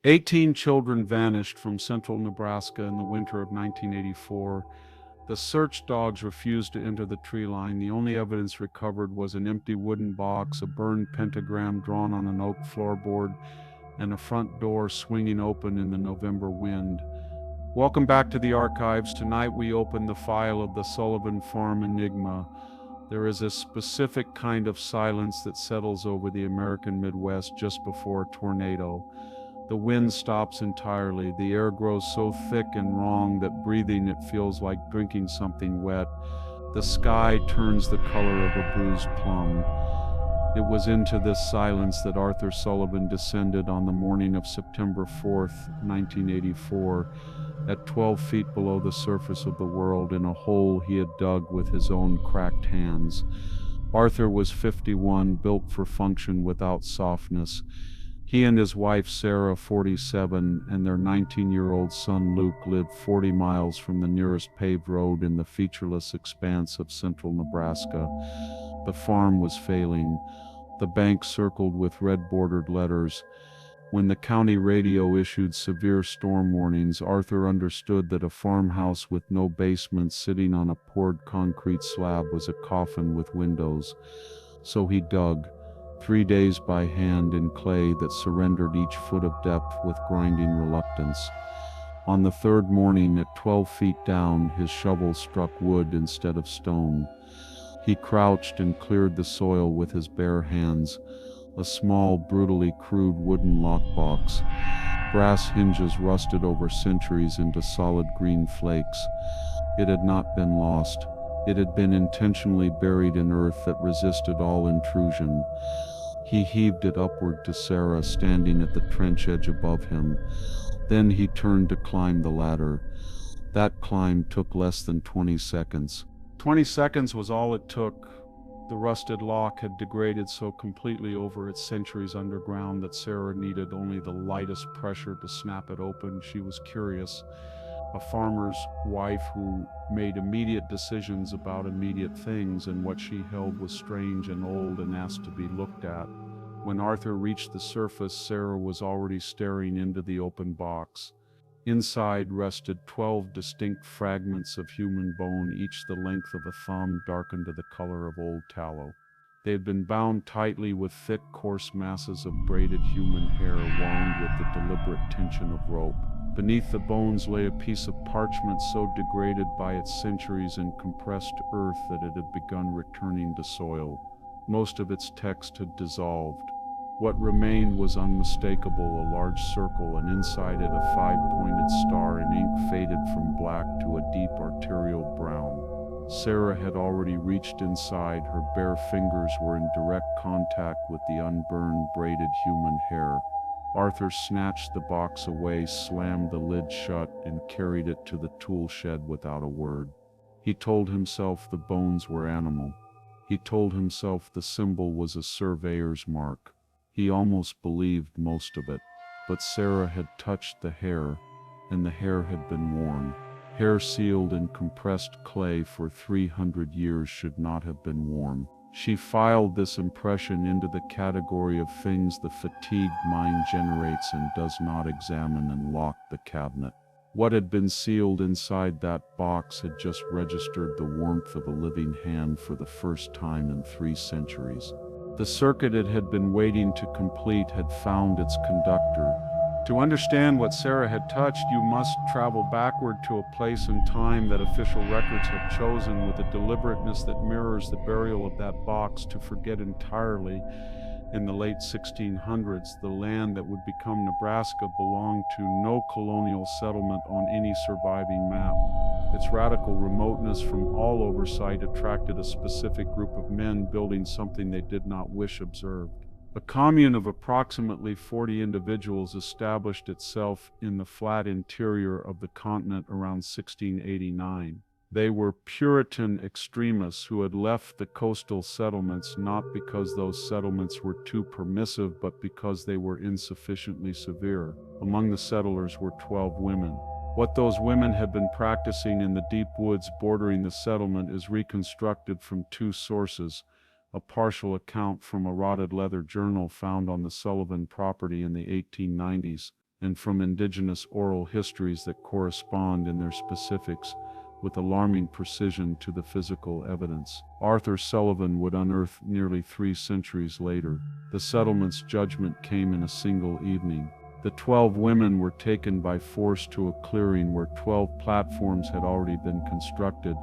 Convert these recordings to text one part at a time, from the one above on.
18 children vanished from central Nebraska in the winter of 1984. The search dogs refused to enter the tree line. The only evidence recovered was an empty wooden box, a burned pentagram drawn on an oak floorboard, and a front door swinging open in the November wind. Welcome back to the archives. Tonight we open the file of the Sullivan Farm enigma. There is a specific kind of silence that settles over the American Midwest just before a tornado. The wind stops entirely. The air grows so thick and wrong that breathing it feels like drinking something wet. The sky turns the color of a bruised plum. It was into this silence that Arthur Sullivan descended on the morning of September 4th, 1984, at 12 feet below the surface of the world in a hole he had dug with his own cracked hands. Arthur was 51, built for function without softness. He and his wife Sarah, 47, and their 19-year-old son Luke lived 40 miles from the nearest paved road in the featureless expanse of central Nebraska. The farm was failing. The bank circled with red-bordered letters. When the county radio issued severe storm warnings, Arthur understood that a farmhouse with no basement sitting on a poured concrete slab was a coffin with windows. So he dug, 3 days by hand in clay that surrendered each foot of depth with grinding reluctance. On the third morning, at 12 feet down, his shovel struck wood instead of stone. He crouched and cleared the soil with his bare hands. A small, brutally crude wooden lockbox. Brass hinges rusted over centuries into solid green flakes. It had not been lost. It had been intentionally buried in earth that resisted all intrusion. He heaved it upward to Sarah, standing at the trench edge above him. Then he turned to climb the ladder. That climb took less than 20 seconds. 20 seconds was all it took. The rusted lock had degraded so completely over its centuries underground that Sarah needed only the lightest pressure to snap it open. She was curious, a farmer's wife who made immediate decisions about immediate things, and what she held was strange and old and asked to be looked at. When Arthur reached the surface, Sarah was already staring into the open box. Inside rested 12 distinct fragments of human bone, each the length of a thumb, darkened to the color of old tallow. They had been bound tightly with thick, coarse masses of braided human hair, wound with the deliberate tension of rope. Beneath the bones lay a piece of parchment so degraded by its centuries in compressed earth that it had begun returning to soil. Most of its text had dissolved. What remained was unmistakable, a large circle, and inside it a 5-pointed star in ink faded from black to a deep arterial brown. Sarah had already reached inside. Her bare fingers were in direct contact with the unburned, braided human hair. Arthur snatched the box away, slammed the lid shut, and carried it to the tool shed without a word. He told himself the bones were animal. He told himself the symbol was a surveyor's mark. He almost believed most of it, but Sarah had touched the hair, and the hair had been worn. Hair sealed in compressed clay for 300 years should not have been worn. She filed this impression into the category of things the fatigued mind generates and does not examine, and locked the cabinet. What had been sealed inside that box had just registered the warmth of a living hand for the first time in 3 centuries. The circuit it had been waiting to complete had found its conductor. To understand what Sarah had touched, you must travel backward to a place and time that official records have chosen with a deliberateness that mirrors the burial of that box. To forget entirely, in the late 1600s, the land that would become Nebraska belonged to no colonial settlement on any surviving map. Its radical remoteness from all oversight attracted a specific group of men building something they did not wish observed. A commune of approximately 40 individuals established itself in the flat interior of the continent around 1689. They were Puritan extremists who had left the coastal settlements not because those settlements were too permissive, but because they were insufficiently severe. Among the settlers were 12 women. What those women had been practicing in the deep woods bordering the settlement is reconstructed from 2 sources: a partial account from a rotted leather journal found on the Sullivan property in the 1890s, and from indigenous oral histories that correspond in their specifics with alarming precision to the physical evidence. Arthur Sullivan would unearth nearly 3 centuries later. The settlement's judgment came in a single evening. The 12 women were taken by force to a clearing where 12 platforms had already been constructed,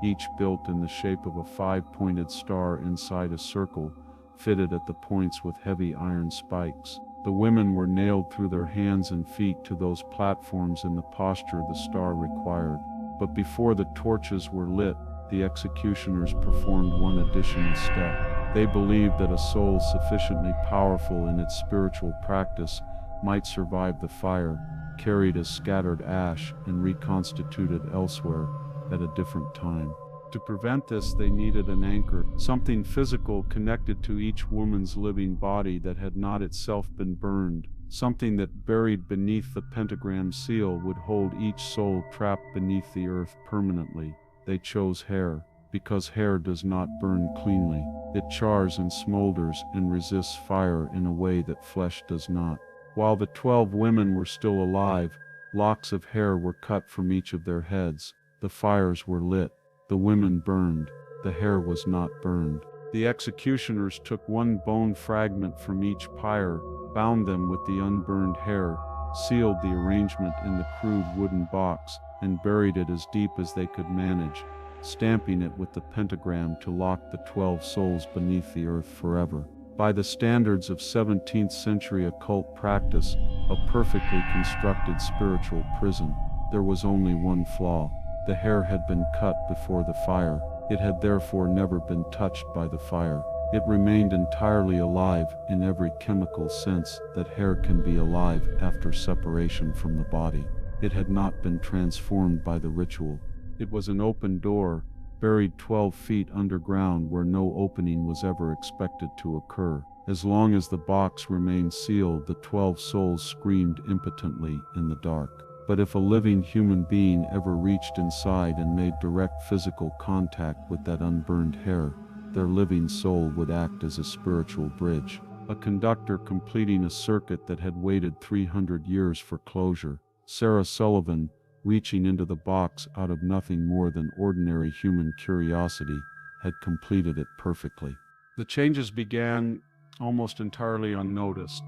each built in the shape of a 5-pointed star inside a circle, fitted at the points with heavy iron spikes. The women were nailed through their hands and feet to those platforms in the posture the star required. But before the torches were lit, the executioners performed one additional step. They believed that a soul sufficiently powerful in its spiritual practice might survive the fire, carried as scattered ash, and reconstituted elsewhere at a different time. To prevent this, they needed an anchor, something physical connected to each woman's living body that had not itself been burned, something that buried beneath the pentagram seal would hold each soul trapped beneath the earth permanently. They chose hair, because hair does not burn cleanly. It chars and smolders and resists fire in a way that flesh does not. While the 12 women were still alive, locks of hair were cut from each of their heads. The fires were lit. The women burned. The hair was not burned. The executioners took one bone fragment from each pyre, bound them with the unburned hair, sealed the arrangement in the crude wooden box, and buried it as deep as they could manage, stamping it with the pentagram to lock the 12 souls beneath the earth forever. By the standards of 17th century occult practice, a perfectly constructed spiritual prison, there was only one flaw. The hair had been cut before the fire. It had therefore never been touched by the fire. It remained entirely alive in every chemical sense that hair can be alive after separation from the body. It had not been transformed by the ritual. It was an open door, buried 12 feet underground where no opening was ever expected to occur. As long as the box remained sealed, the 12 souls screamed impotently in the dark. But if a living human being ever reached inside and made direct physical contact with that unburned hair, their living soul would act as a spiritual bridge, a conductor completing a circuit that had waited 300 years for closure. Sarah Sullivan, reaching into the box out of nothing more than ordinary human curiosity, had completed it perfectly. The changes began almost entirely unnoticed.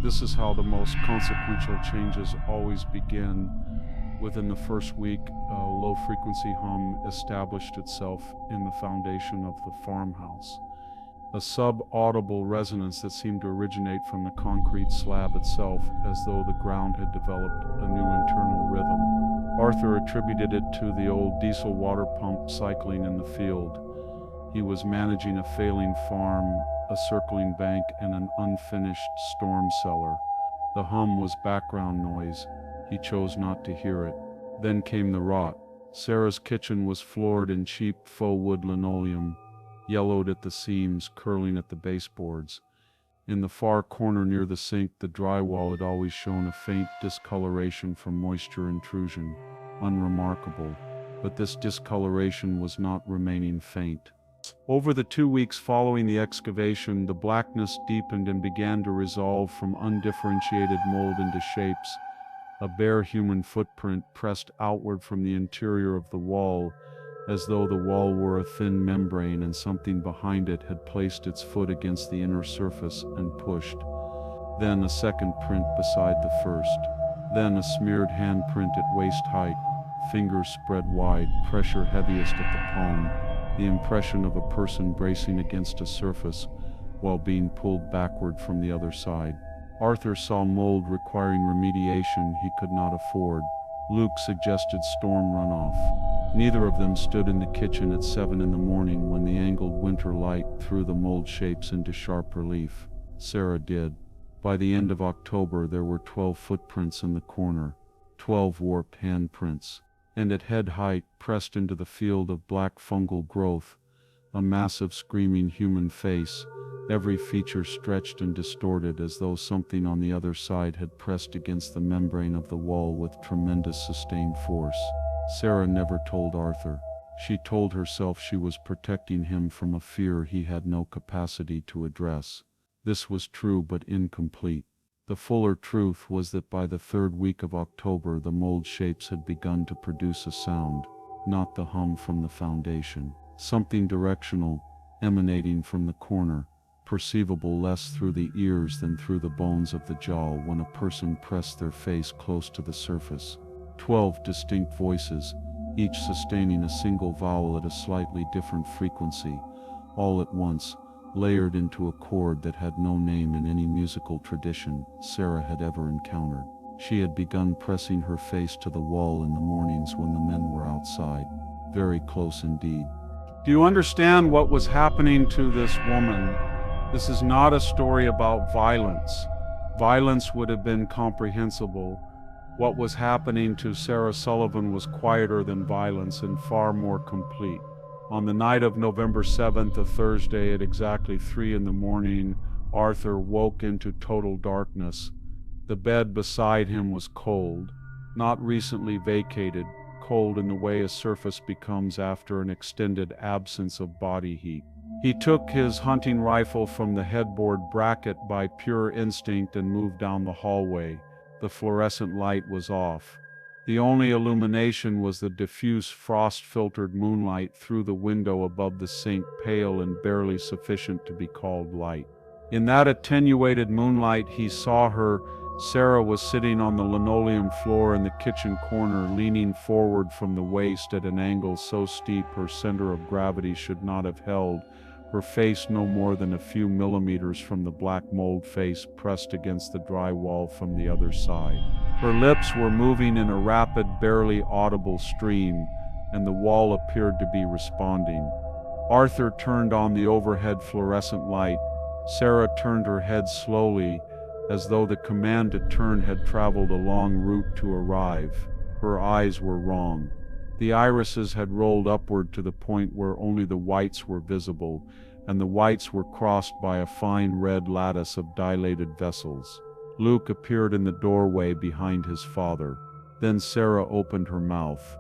This is how the most consequential changes always begin. Within the first week, a low-frequency hum established itself in the foundation of the farmhouse, a sub-audible resonance that seemed to originate from the concrete slab itself, as though the ground had developed a new internal rhythm. Arthur attributed it to the old diesel water pump cycling in the field. He was managing a failing farm, a circling bank, and an unfinished storm cellar. The hum was background noise. He chose not to hear it. Then came the rot. Sarah's kitchen was floored in cheap faux wood linoleum, yellowed at the seams, curling at the baseboards. In the far corner near the sink, the drywall had always shown a faint discoloration from moisture intrusion. Unremarkable, but this discoloration was not remaining faint. Over the 2 weeks following the excavation, the blackness deepened and began to resolve from undifferentiated mold into shapes. A bare human footprint pressed outward from the interior of the wall, as though the wall were a thin membrane and something behind it had placed its foot against the inner surface and pushed. Then a second print beside the first. Then a smeared handprint at waist height, fingers spread wide, pressure heaviest at the palm. The impression of a person bracing against a surface while being pulled backward from the other side. Arthur saw mold requiring remediation he could not afford. Luke suggested storm runoff. Neither of them stood in the kitchen at 7 in the morning when the angled winter light threw the mold shapes into sharp relief. Sarah did. By the end of October, there were 12 footprints in the corner, 12 warped handprints. And at head height, pressed into the field of black fungal growth, a massive screaming human face, every feature stretched and distorted as though something on the other side had pressed against the membrane of the wall with tremendous sustained force. Sarah never told Arthur. She told herself she was protecting him from a fear he had no capacity to address. This was true but incomplete. The fuller truth was that by the third week of October, the mold shapes had begun to produce a sound, not the hum from the foundation, something directional, emanating from the corner, perceivable less through the ears than through the bones of the jaw when a person pressed their face close to the surface. 12 distinct voices, each sustaining a single vowel at a slightly different frequency, all at once, layered into a chord that had no name in any musical tradition Sarah had ever encountered. She had begun pressing her face to the wall in the mornings when the men were outside, very close indeed. Do you understand what was happening to this woman? This is not a story about violence. Violence would have been comprehensible. What was happening to Sarah Sullivan was quieter than violence and far more complete. On the night of November 7th, a Thursday, at exactly 3 in the morning, Arthur woke into total darkness. The bed beside him was cold, not recently vacated, cold in the way a surface becomes after an extended absence of body heat. He took his hunting rifle from the headboard bracket by pure instinct and moved down the hallway. The fluorescent light was off. The only illumination was the diffuse frost-filtered moonlight through the window above the sink, pale and barely sufficient to be called light. In that attenuated moonlight he saw her. Sarah was sitting on the linoleum floor in the kitchen corner, leaning forward from the waist at an angle so steep her center of gravity should not have held, her face no more than a few millimeters from the black mold face pressed against the dry wall from the other side. Her lips were moving in a rapid, barely audible stream, and the wall appeared to be responding. Arthur turned on the overhead fluorescent light. Sarah turned her head slowly, as though the command to turn had traveled a long route to arrive. Her eyes were wrong. The irises had rolled upward to the point where only the whites were visible, and the whites were crossed by a fine red lattice of dilated vessels. Luke appeared in the doorway behind his father. Then Sarah opened her mouth.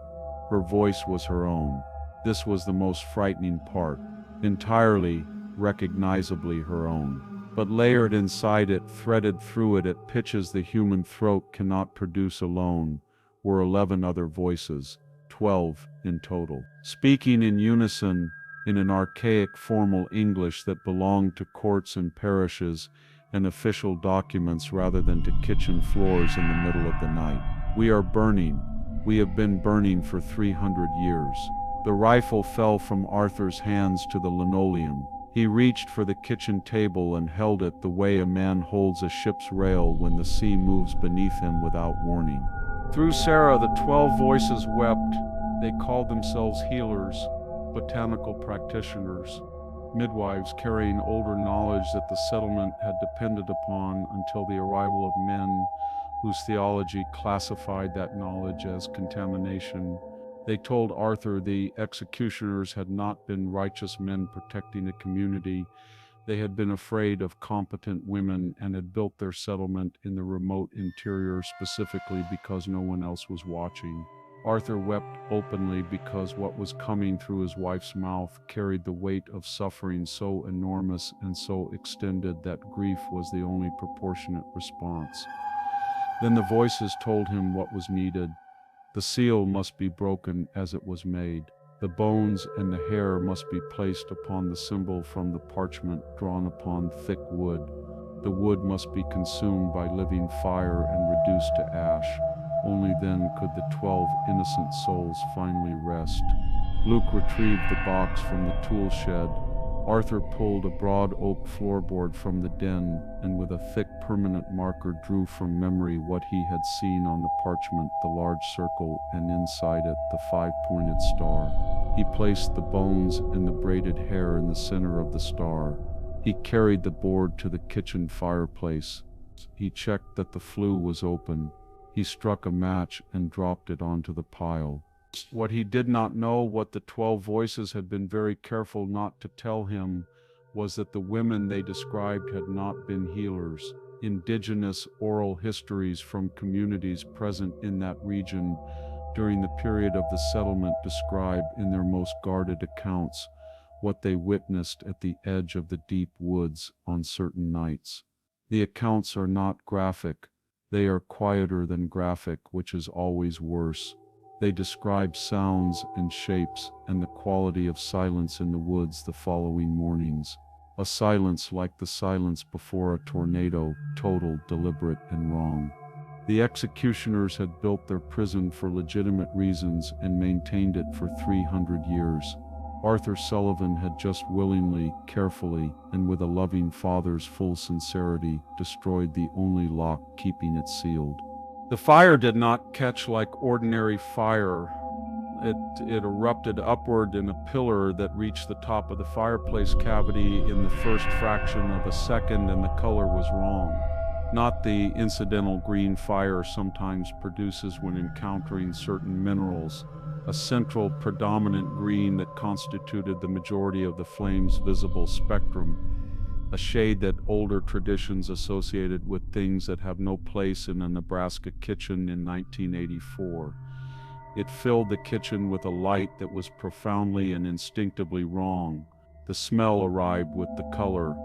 Her voice was her own. This was the most frightening part. Entirely, recognizably her own. But layered inside it, threaded through it at pitches the human throat cannot produce alone, were 11 other voices, 12 in total, speaking in unison in an archaic formal English that belonged to courts and parishes and official documents rather than to kitchen floors in the middle of the night. We are burning. We have been burning for 300 years. The rifle fell from Arthur's hands to the linoleum. He reached for the kitchen table and held it the way a man holds a ship's rail when the sea moves beneath him without warning. Through Sarah, the 12 voices wept. They called themselves healers, botanical practitioners, midwives carrying older knowledge that the settlement had depended upon until the arrival of men whose theology classified that knowledge as contamination. They told Arthur the executioners had not been righteous men protecting the community. They had been afraid of competent women and had built their settlement in the remote interior specifically because no one else was watching. Arthur wept openly because what was coming through his wife's mouth carried the weight of suffering so enormous and so extended that grief was the only proportionate response. Then the voices told him what was needed. The seal must be broken as it was made. The bones and the hair must be placed upon the symbol from the parchment drawn upon thick wood. The wood must be consumed by living fire and reduced to ash. Only then could the 12 innocent souls finally rest. Luke retrieved the box from the tool shed. Arthur pulled a broad oak floorboard from the den and with a thick permanent marker drew from memory what he had seen on the parchment, the large circle, and inside it the 5-pointed star. He placed the bones and the braided hair in the center of the star. He carried the board to the kitchen fireplace. He checked that the flue was open. He struck a match and dropped it onto the pile. What he did not know, what the 12 voices had been very careful not to tell him, was that the women they described had not been healers. Indigenous oral histories from communities present in that region during the period of the settlement describe in their most guarded accounts what they witnessed at the edge of the deep woods on certain nights. The accounts are not graphic. They are quieter than graphic, which is always worse. They describe sounds and shapes and the quality of silence in the woods the following mornings. A silence like the silence before a tornado, total, deliberate, and wrong. The executioners had built their prison for legitimate reasons and maintained it for 300 years. Arthur Sullivan had just willingly, carefully, and with a loving father's full sincerity, destroyed the only lock keeping it sealed. The fire did not catch like ordinary fire. It erupted upward in a pillar that reached the top of the fireplace cavity in the first fraction of a second, and the color was wrong. Not the incidental green fire sometimes produces when encountering certain minerals, a central predominant green that constituted the majority of the flame's visible spectrum, a shade that older traditions associated with things that have no place in a Nebraska kitchen in 1984. It filled the kitchen with a light that was profoundly and instinctively wrong. The smell arrived with the color.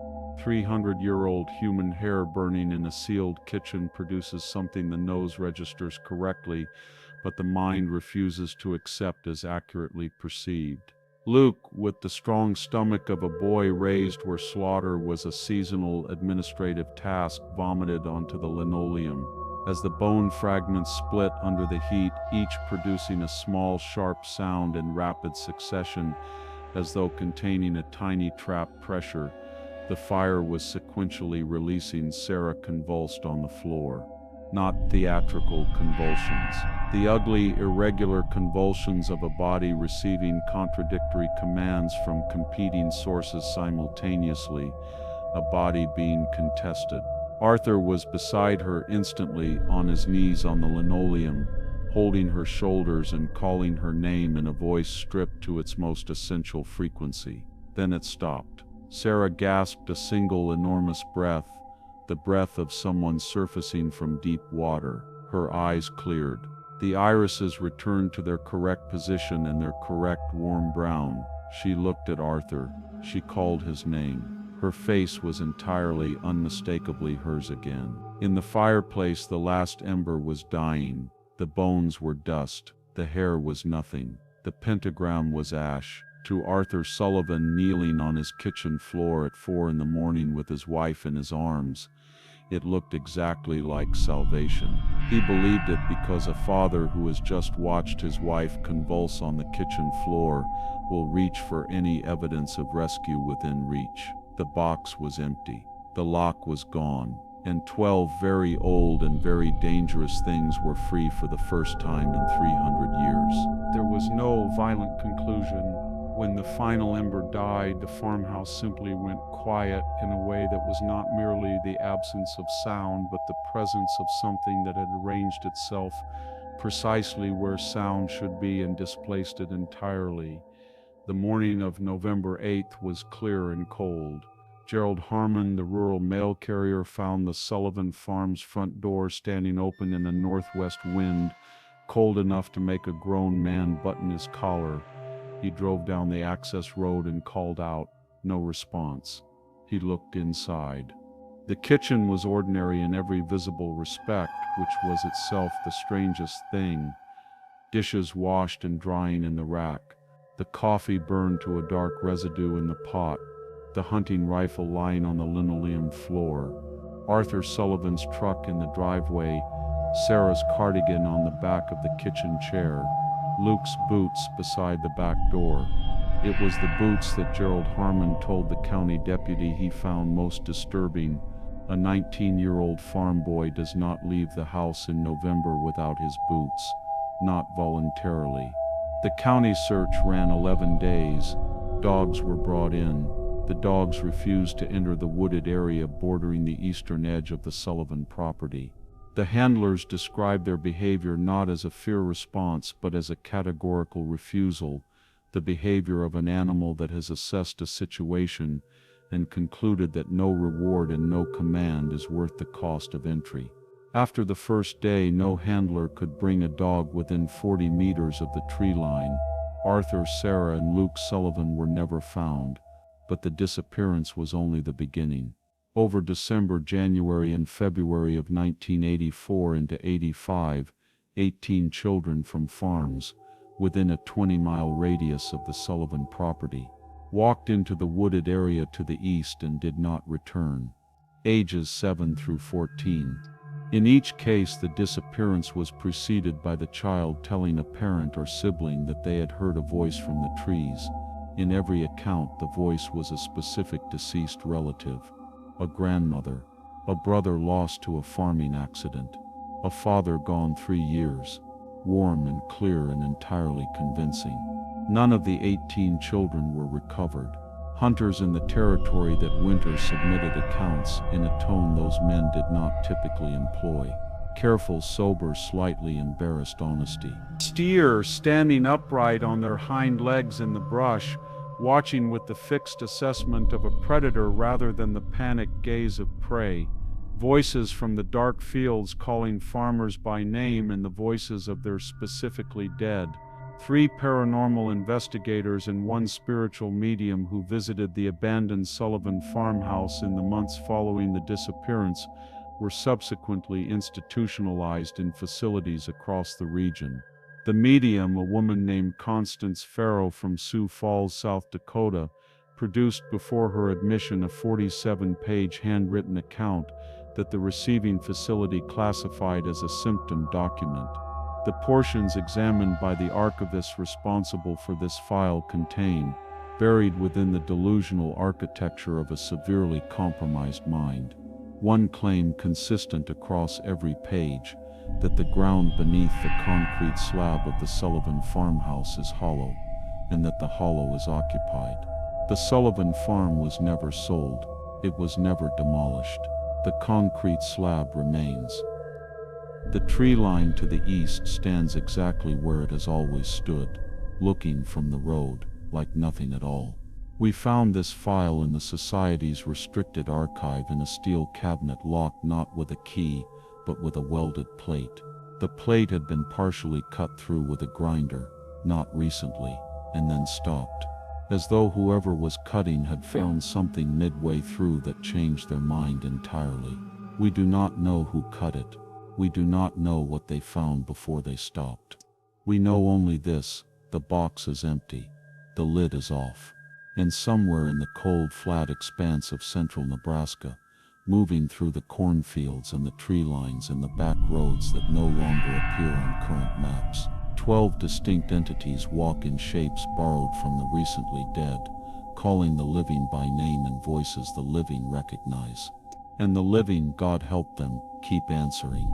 300-year-old human hair burning in a sealed kitchen produces something the nose registers correctly, but the mind refuses to accept as accurately perceived. Luke, with the strong stomach of a boy raised where slaughter was a seasonal administrative task, vomited onto the linoleum. As the bone fragments split under the heat, each producing a small, sharp sound in rapid succession, as though containing a tiny trap pressure, the fire was sequentially releasing. Sarah convulsed on the floor. Not theatrical convulsions. The ugly, irregular convulsions of a body receiving contradictory commands from competing sources simultaneously, a body being contested. Arthur was beside her instantly, on his knees on the linoleum, holding her shoulders and calling her name in a voice stripped to its most essential frequency. Then it stopped. Sarah gasped a single enormous breath, the breath of someone surfacing from deep water. Her eyes cleared. The irises returned to their correct position and their correct warm brown. She looked at Arthur. She called his name. Her face was entirely, unmistakably hers again. In the fireplace, the last ember was dying. The bones were dust. The hair was nothing. The pentagram was ash. To Arthur Sullivan, kneeling on his kitchen floor at 4 a.m. with his wife in his arms, it looked exactly like salvation. He believed it because a father who has just watched his wife convulse on the kitchen floor will reach for any evidence of rescue within reach. The box was empty. The lock was gone. And 12 very old and very dangerous things were free for the first time in 300 years. There was no violent conclusion. When the final ember died, the farmhouse simply went quiet in a way that was not merely the absence of sound, but the presence of something that had arranged itself precisely where sound should be and displaced it entirely. The morning of November 8th was clear and cold. Gerald Harmon, the rural mail carrier, found the Sullivan Farm's front door standing open in a northwest wind, cold enough to make a grown man button his collar. He drove down the access road and called out. No response. He looked inside. The kitchen was ordinary in every visible respect, which was itself the strangest thing. Dishes washed and drying in the rack. The coffee burned to a dark residue in the pot. The hunting rifle lying on the linoleum floor. Arthur Sullivan's truck in the driveway. Sarah's cardigan on the back of the kitchen chair. Luke's boots beside the back door. It was the boots that Gerald Harmon told the county deputy he found most disturbing. A 19-year-old farm boy does not leave the house in November without his boots, not voluntarily. The county search ran 11 days. Dogs were brought in. The dogs refused to enter the wooded area bordering the eastern edge of the Sullivan property. The handlers described their behavior not as a fear response but as a categorical refusal, the behavior of an animal that has assessed a situation and concluded that no reward and no command is worth the cost of entry. After the first day, no handler could bring a dog within 40 meters of the tree line. Arthur, Sarah, and Luke Sullivan were never found, but the disappearance was only the beginning. Over December, January, and February of 1984 into 85, 18 children from farms within a 20-mile radius of the Sullivan property walked into the wooded area to the east and did not return, ages 7 through 14. In each case, the disappearance was preceded by the child telling a parent or sibling that they had heard a voice from the trees. In every account, the voice was a specific deceased relative, a grandmother, a brother lost to a farming accident, a father gone 3 years, warm and clear and entirely convincing. None of the 18 children were recovered. Hunters in the territory that winter submitted accounts in a tone those men did not typically employ. Careful, sober, slightly embarrassed honesty. Steer standing upright on their hind legs in the brush, watching with the fixed assessment of a predator rather than the panicked gaze of prey. Voices from the dark fields calling farmers by name and the voices of their specifically dead. 3 paranormal investigators and 1 spiritual medium who visited the abandoned Sullivan farmhouse in the months following the disappearance were subsequently institutionalized in facilities across the region. The medium, a woman named Constance Farrow from Sioux Falls, South Dakota, produced before her admission a 47-page handwritten account that the receiving facility classified as a symptom document. The portions examined by the archivist responsible for this file contain, buried within the delusional architecture of a severely compromised mind, one claim consistent across every page, that the ground beneath the concrete slab of the Sullivan farmhouse is hollow, and that the hollow is occupied. The Sullivan farm was never sold, it was never demolished. The concrete slab remains. The tree line to the east stands exactly where it has always stood, looking from the road, like nothing at all. We found this file in the Society's restricted archive in a steel cabinet locked not with a key, but with a welded plate. The plate had been partially cut through with a grinder, not recently, and then stopped, as though whoever was cutting had found something midway through that changed their mind entirely. We do not know who cut it. We do not know what they found before they stopped. We know only this: the box is empty, the lid is off, and somewhere in the cold, flat expanse of central Nebraska, moving through the cornfields and the tree lines and the back roads that no longer appear on current maps, 12 distinct entities walk in shapes borrowed from the recently dead, calling the living by name in voices the living recognize. And the living, God help them, keep answering.